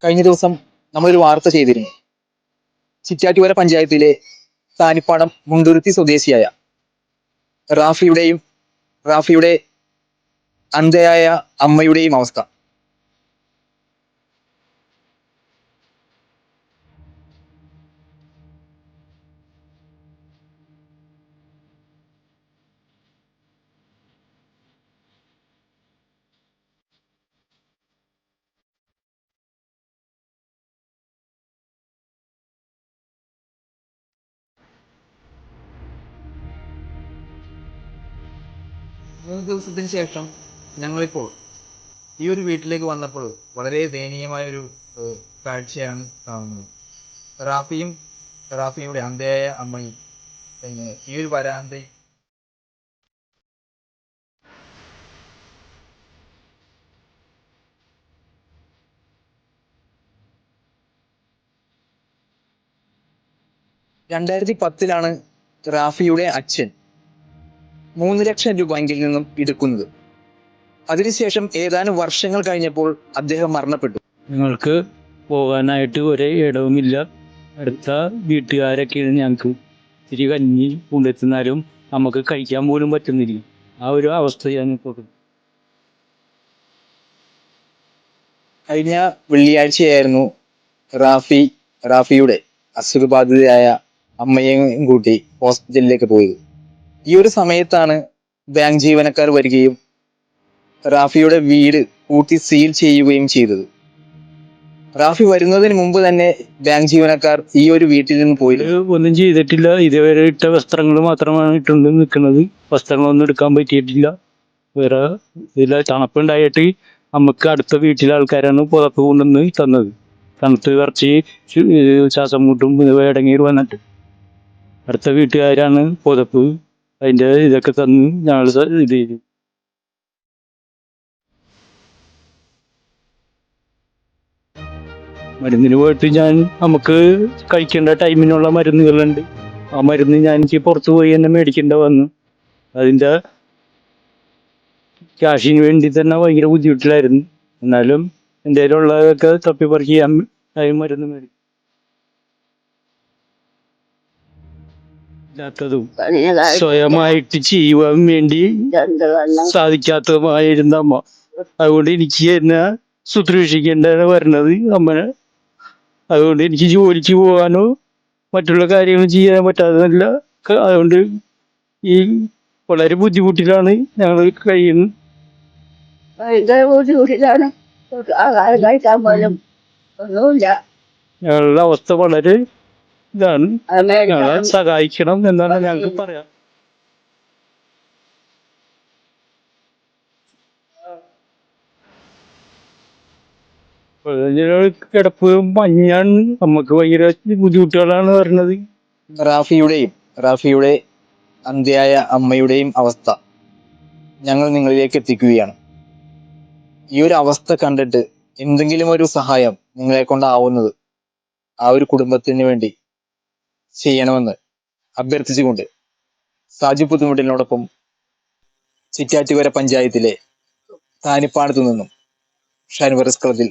കഴിഞ്ഞ ദിവസം നമ്മളൊരു വാർത്ത ചെയ്തിരുന്നു. ചിറ്റാറ്റുകര പഞ്ചായത്തിലെ താനിപ്പാടം മുണ്ടുരുത്തി സ്വദേശിയായ റാഫിയുടെയും റാഫിയുടെ അന്ധയായ അമ്മയുടെയും അവസ്ഥ. മൂന്ന് ദിവസത്തിന് ശേഷം ഞങ്ങളിപ്പോൾ ഈ ഒരു വീട്ടിലേക്ക് വന്നപ്പോൾ വളരെ ദയനീയമായൊരു കാഴ്ചയാണ് കാണുന്നത്. റാഫിയും റാഫിയുടെ അന്ധയായ അമ്മയും ഈ ഒരു വരാന്തയിൽ രണ്ടായിരത്തി 10 റാഫിയുടെ അച്ഛൻ 3 ലക്ഷം രൂപ ബാങ്കിൽ നിന്നും എടുക്കുന്നത്. അതിനുശേഷം ഏതാനും വർഷങ്ങൾ കഴിഞ്ഞപ്പോൾ അദ്ദേഹം മരണപ്പെട്ടു. ഞങ്ങൾക്ക് പോകാനായിട്ട് ഒരേ ഇടവുമില്ല. അടുത്ത വീട്ടുകാരൊക്കെയാണ് ഞങ്ങൾക്ക് ഇത്തിരി കഞ്ഞി കൊണ്ടെത്തുന്നാലും നമുക്ക് കഴിക്കാൻ പോലും പറ്റുന്നില്ല. ആ ഒരു അവസ്ഥയാണ് ഇപ്പോൾ. കഴിഞ്ഞ വെള്ളിയാഴ്ചയായിരുന്നു റാഫിയുടെ അസുഖബാധിതയായ അമ്മയെയും കൂട്ടി ഹോസ്പിറ്റലിലേക്ക് പോയത്. ഈ ഒരു സമയത്താണ് ബാങ്ക് ജീവനക്കാർ വരികയും റാഫിയുടെ വീട് കൂട്ടി സീൽ ചെയ്യുകയും ചെയ്തത്. റാഫി വരുന്നതിന് മുമ്പ് തന്നെ ബാങ്ക് ജീവനക്കാർ ഈ ഒരു വീട്ടിൽ നിന്ന് പോയി. ഒന്നും ചെയ്തിട്ടില്ല. ഇതുവരെ ഇട്ട വസ്ത്രങ്ങൾ മാത്രമാണ് ഇട്ടുകൊണ്ട് നിൽക്കുന്നത്. വസ്ത്രങ്ങളൊന്നും എടുക്കാൻ പറ്റിയിട്ടില്ല. വേറെ ഇതിൽ തണുപ്പുണ്ടായിട്ട് നമുക്ക് അടുത്ത വീട്ടിലെ ആൾക്കാരാണ് പുതപ്പ് കൊണ്ടുവന്ന് തന്നത്. തണുത്ത് കുറച്ച് ശ്വാസം മുട്ടും ഇടങ്ങീർ വന്നിട്ട് അടുത്ത വീട്ടുകാരാണ് പുതപ്പ് അതിൻ്റെ ഇതൊക്കെ തന്ന് ഞങ്ങൾ ഇത് ചെയ്തു. മരുന്നിന് പോയിട്ട് നമുക്ക് കഴിക്കേണ്ട ടൈമിനുള്ള മരുന്നുകളുണ്ട്. ആ മരുന്ന് എനിക്ക് പുറത്ത് പോയി തന്നെ മേടിക്കേണ്ട വന്നു. അതിൻ്റെ ക്യാഷിന് വേണ്ടി തന്നെ ഭയങ്കര ബുദ്ധിമുട്ടിലായിരുന്നു. എന്നാലും എൻ്റെ കയ്യിലുള്ളതൊക്കെ തപ്പിപ്പറിച്ച് ഞാൻ മരുന്ന് മേടിക്കും. ഇല്ലാത്തതും സ്വയമായിട്ട് ചെയ്യുവാൻ വേണ്ടി സാധിക്കാത്തതുമായിരുന്ന അമ്മ. അതുകൊണ്ട് എനിക്ക് എന്നെ ശുശ്രൂഷിക്കേണ്ട വരുന്നത് അമ്മനെ. അതുകൊണ്ട് എനിക്ക് ജോലിക്ക് പോകാനോ മറ്റുള്ള കാര്യങ്ങൾ ചെയ്യാൻ പറ്റാതല്ല. അതുകൊണ്ട് ഈ വളരെ ബുദ്ധിമുട്ടിലാണ് ഞങ്ങൾ കഴിയുന്നത്. ഞങ്ങളുടെ അവസ്ഥ വളരെ ഇതാണ്. ഞങ്ങളെ സഹായിക്കണം എന്നാണ് ഞങ്ങൾക്ക് പറയാം. കിടപ്പ് മഞ്ഞാണ്. നമുക്ക് ഭയങ്കര ബുദ്ധിമുട്ടുകളാണ് വരുന്നത്. റാഫിയുടെ അന്ധയായ അമ്മയുടെയും അവസ്ഥ ഞങ്ങൾ നിങ്ങളിലേക്ക് എത്തിക്കുകയാണ്. ഈ ഒരു അവസ്ഥ കണ്ടിട്ട് എന്തെങ്കിലും ഒരു സഹായം നിങ്ങളെ കൊണ്ടാവുന്നത് ആ ഒരു കുടുംബത്തിന് വേണ്ടി ചെയ്യണമെന്ന് അഭ്യർത്ഥിച്ചുകൊണ്ട് സാജു പുതുമുട്ടിനോടൊപ്പം ചിറ്റാറ്റുകര പഞ്ചായത്തിലെ താനിപ്പാടത്തു നിന്നും ഷാൻവറസ് കളത്തിൽ